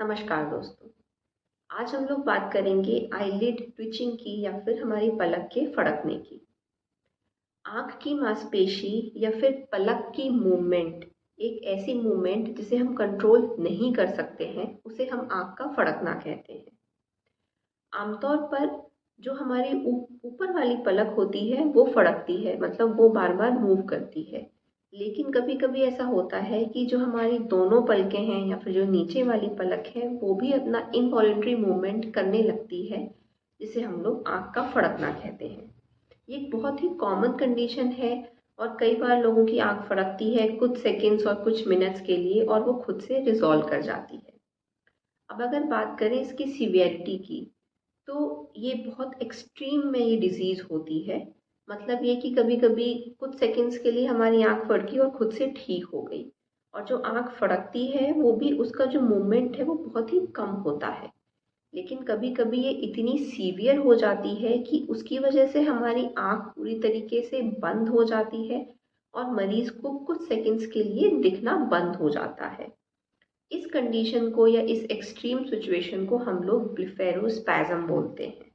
नमस्कार दोस्तों। आज हम लोग बात करेंगे आईलिड ट्विचिंग की या फिर हमारी पलक के फड़कने की। आँख की मांसपेशी या फिर पलक की मूवमेंट एक ऐसी मूवमेंट जिसे हम कंट्रोल नहीं कर सकते हैं, उसे हम आँख का फड़कना कहते हैं। आमतौर पर जो हमारी ऊपर वाली पलक होती है वो फड़कती है, मतलब वो बार-बार मूव करती है। लेकिन कभी-कभी ऐसा होता है कि जो हमारी दोनों पलकें हैं या फिर जो नीचे वाली पलक है वो भी अपना इनवॉलंटरी मूवमेंट करने लगती है, जिसे हम लोग आँख का फड़कना कहते हैं। ये एक बहुत ही कॉमन कंडीशन है और कई बार लोगों की आँख फड़कती है कुछ सेकंड्स और कुछ मिनट्स के लिए और वो खुद से रिज़ॉल्व कर जाती है। अब अगर बात करें इसकी सीवियरिटी की, तो ये बहुत एक्सट्रीम में ये डिज़ीज़ होती है। मतलब ये कि कभी-कभी कुछ सेकंड्स के लिए हमारी आँख फड़की और खुद से ठीक हो गई, और जो आँख फड़कती है वो भी उसका जो मूवमेंट है वो बहुत ही कम होता है। लेकिन कभी-कभी ये इतनी सीवियर हो जाती है कि उसकी वजह से हमारी आँख पूरी तरीके से बंद हो जाती है और मरीज़ को कुछ सेकंड्स के लिए दिखना बंद हो जाता है। इस कंडीशन को या इस एक्सट्रीम सिचुएशन को हम लोग ब्लेफेरोस्पैज़म बोलते हैं।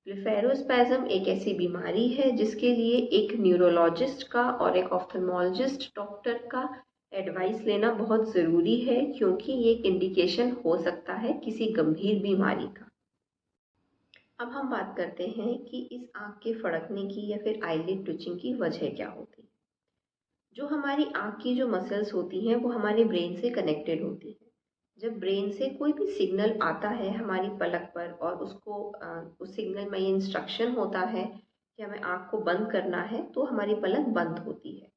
ब्लेफेरोस्पैज़म एक ऐसी बीमारी है जिसके लिए एक न्यूरोलॉजिस्ट का और एक ऑफ्थल्मोलॉजिस्ट डॉक्टर का एडवाइस लेना बहुत ज़रूरी है, क्योंकि ये एक इंडिकेशन हो सकता है किसी गंभीर बीमारी का। अब हम बात करते हैं कि इस आँख के फड़कने की या फिर आईलिड ट्विचिंग की वजह क्या होती है। जो हमारी आँख की जो मसल्स होती हैं वो हमारे ब्रेन से कनेक्टेड होती हैं। जब ब्रेन से कोई भी सिग्नल आता है हमारी पलक पर और उस सिग्नल में ये इंस्ट्रक्शन होता है कि हमें आँख को बंद करना है, तो हमारी पलक बंद होती है।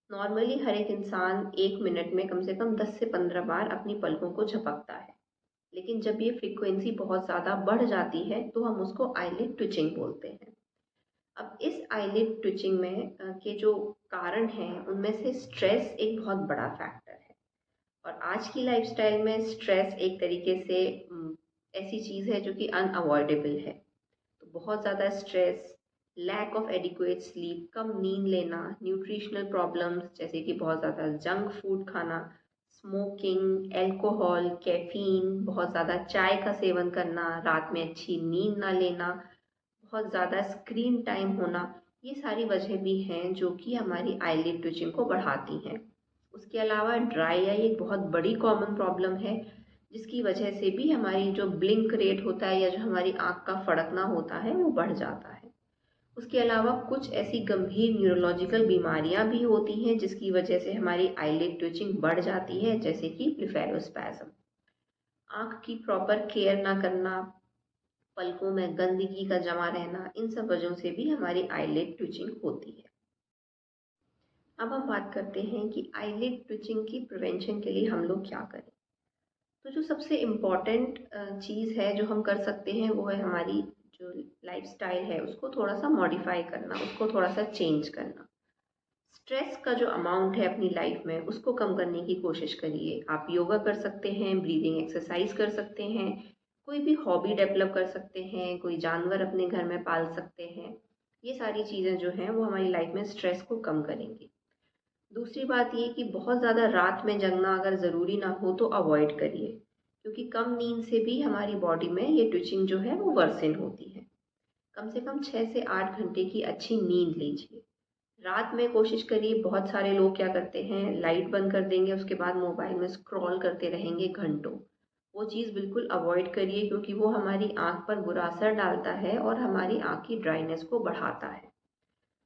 नॉर्मली हर एक इंसान 1 मिनट में कम से कम 10 से 15 बार अपनी पलकों को झपकता है। लेकिन जब ये फ्रीक्वेंसी बहुत ज़्यादा बढ़ जाती है तो हम उसको आईलिड ट्विचिंग बोलते हैं। अब इस आईलिड ट्विचिंग में के जो कारण हैं उनमें से स्ट्रेस एक बहुत बड़ा फैक्टर है। और आज की लाइफस्टाइल में स्ट्रेस एक तरीके से ऐसी चीज़ है जो कि अनअवॉइडेबल है। तो बहुत ज़्यादा stress, lack of adequate sleep, कम नींद लेना, न्यूट्रिशनल प्रॉब्लम्स जैसे कि बहुत ज़्यादा जंक फूड खाना, स्मोकिंग, अल्कोहल, कैफीन, बहुत ज़्यादा चाय का सेवन करना, रात में अच्छी नींद ना लेना, बहुत ज़्यादा स्क्रीन टाइम होना, ये सारी वजह भी हैं जो कि हमारी आईलिड ट्विचिंग को बढ़ाती हैं। उसके अलावा ड्राई आई एक बहुत बड़ी कॉमन प्रॉब्लम है, जिसकी वजह से भी हमारी जो ब्लिंक रेट होता है या जो हमारी आँख का फड़कना होता है वो बढ़ जाता है। उसके अलावा कुछ ऐसी गंभीर न्यूरोलॉजिकल बीमारियां भी होती हैं जिसकी वजह से हमारी आईलिड ट्विचिंग बढ़ जाती है, जैसे कि ब्लेफेरोस्पैज़म। आँख की प्रॉपर केयर ना करना, पलकों में गंदगी का जमा रहना, इन सब वजहों से भी हमारी आईलिड ट्विचिंग होती है। अब हम बात करते हैं कि आईलिड ट्विचिंग की प्रिवेंशन के लिए हम लोग क्या करें। तो जो सबसे इम्पॉर्टेंट चीज़ है जो हम कर सकते हैं वो है हमारी जो लाइफस्टाइल है उसको थोड़ा सा मॉडिफाई करना, उसको थोड़ा सा चेंज करना। स्ट्रेस का जो अमाउंट है अपनी लाइफ में उसको कम करने की कोशिश करिए। आप योगा कर सकते हैं, ब्रीदिंग एक्सरसाइज कर सकते हैं, कोई भी हॉबी डेवलप कर सकते हैं, कोई जानवर अपने घर में पाल सकते हैं। ये सारी चीज़ें जो हैं वो हमारी लाइफ में स्ट्रेस को कम करेंगी। दूसरी बात ये कि बहुत ज़्यादा रात में जगना अगर ज़रूरी ना हो तो अवॉइड करिए, क्योंकि कम नींद से भी हमारी बॉडी में ये ट्विचिंग जो है वो वर्सन होती है। कम से कम 6 से 8 घंटे की अच्छी नींद लीजिए। रात में कोशिश करिए, बहुत सारे लोग क्या करते हैं, लाइट बंद कर देंगे, उसके बाद मोबाइल में स्क्रॉल करते रहेंगे घंटों। वो चीज़ बिल्कुल अवॉइड करिए, क्योंकि वो हमारी आँख पर बुरा असर डालता है और हमारी आँख की ड्राइनेस को बढ़ाता है।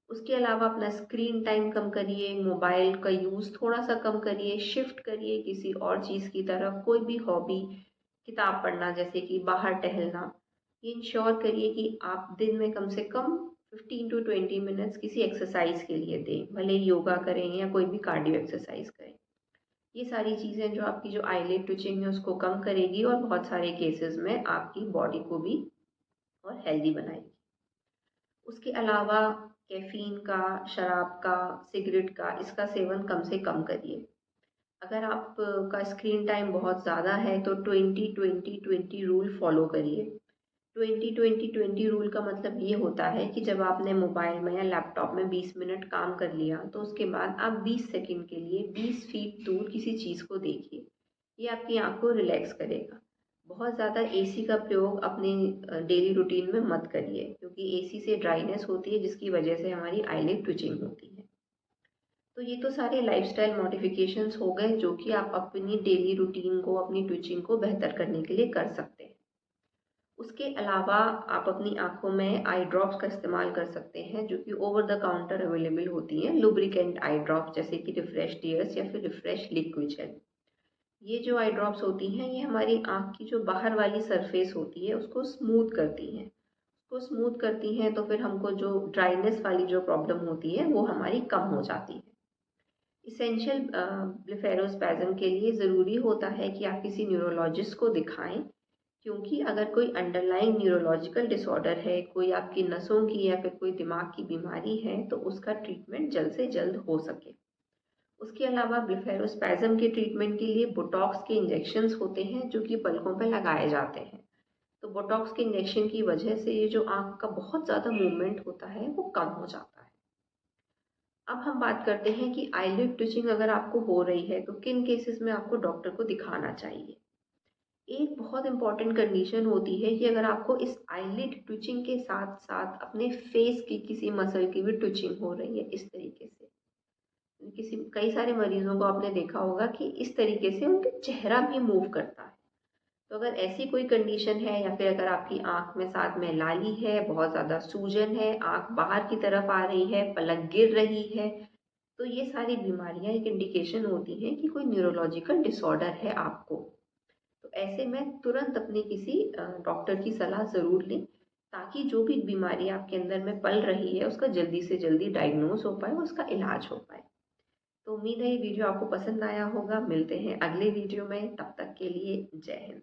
उसके अलावा अपना स्क्रीन टाइम कम करिए, मोबाइल का यूज़ थोड़ा सा कम करिए, शिफ्ट करिए किसी और चीज़ की तरफ, कोई भी हॉबी, किताब पढ़ना जैसे कि बाहर टहलना। ये इंश्योर करिए कि आप दिन में कम से कम 15 टू 20 मिनट्स किसी एक्सरसाइज के लिए दें, भले ही योगा करें या कोई भी कार्डियो एक्सरसाइज करें। ये सारी चीज़ें जो आपकी जो आईलिड ट्विचिंग है उसको कम करेगी और बहुत सारे केसेस में आपकी बॉडी को भी और हेल्दी बनाएगी। उसके अलावा कैफ़ीन का, शराब का, सिगरेट का, इसका सेवन कम से कम करिए। अगर आप का स्क्रीन टाइम बहुत ज़्यादा है तो 20-20-20 रूल फॉलो करिए। 20-20-20 रूल का मतलब ये होता है कि जब आपने मोबाइल में या लैपटॉप में 20 मिनट काम कर लिया तो उसके बाद आप 20 सेकंड के लिए 20 फीट दूर किसी चीज़ को देखिए। ये आपकी आँख को रिलैक्स करेगा। बहुत ज़्यादा एसी का प्रयोग अपने डेली रूटीन में मत करिए, क्योंकि एसी से ड्राइनेस होती है जिसकी वजह से हमारी आईलिड ट्विचिंग होती है। तो ये तो सारे लाइफस्टाइल मॉडिफिकेशंस हो गए जो कि आप अपनी डेली रूटीन को, अपनी ट्विचिंग को बेहतर करने के लिए कर सकते हैं। उसके अलावा आप अपनी आँखों में आई ड्रॉप्स का इस्तेमाल कर सकते हैं, जो कि ओवर द काउंटर अवेलेबल होती हैं, लुब्रिकेंट आई ड्रॉप्स जैसे कि रिफ्रेश टीयर्स या फिर रिफ्रेश लिक्विड जेल। ये जो आई ड्रॉप्स होती हैं, ये हमारी आँख की जो बाहर वाली सरफेस होती है उसको स्मूथ करती हैं। उसको स्मूथ करती हैं तो फिर हमको जो ड्राइनेस वाली जो प्रॉब्लम होती है वो हमारी कम हो जाती है। इसेंशियल ब्लेफेरोस्पैज़म के लिए ज़रूरी होता है कि आप किसी न्यूरोलॉजिस्ट को दिखाएं, क्योंकि अगर कोई अंडरलाइंग न्यूरोलॉजिकल डिसऑर्डर है, कोई आपकी नसों की या फिर कोई दिमाग की बीमारी है, तो उसका ट्रीटमेंट जल्द से जल्द हो सके। उसके अलावा ब्लेफेरोस्पैज़म के ट्रीटमेंट के लिए बोटॉक्स के इंजेक्शंस होते हैं जो कि पलकों पर लगाए जाते हैं। तो बोटॉक्स के इंजेक्शन की वजह से ये जो आँख का बहुत ज़्यादा मूवमेंट होता है वो कम हो जाता है। अब हम बात करते हैं कि आईलिड ट्विचिंग अगर आपको हो रही है तो किन केसेस में आपको डॉक्टर को दिखाना चाहिए। एक बहुत इंपॉर्टेंट कंडीशन होती है कि अगर आपको इस आईलिड ट्विचिंग के साथ साथ अपने फेस की किसी मसल की भी ट्विचिंग हो रही है इस तरीके से, किसी कई सारे मरीजों को आपने देखा होगा कि इस तरीके से उनका चेहरा भी मूव करता है। तो अगर ऐसी कोई कंडीशन है या फिर अगर आपकी आँख में साथ में लाली है, बहुत ज़्यादा सूजन है, आँख बाहर की तरफ आ रही है, पलक गिर रही है, तो ये सारी बीमारियां एक इंडिकेशन होती हैं कि कोई न्यूरोलॉजिकल डिसऑर्डर है आपको। तो ऐसे में तुरंत अपनी किसी डॉक्टर की सलाह ज़रूर लें, ताकि जो भी बीमारी आपके अंदर में पल रही है उसका जल्दी से जल्दी डायग्नोज हो पाए, उसका इलाज हो पाए। तो उम्मीद है ये वीडियो आपको पसंद आया होगा। मिलते हैं अगले वीडियो में, तब तक के लिए जय हिंद।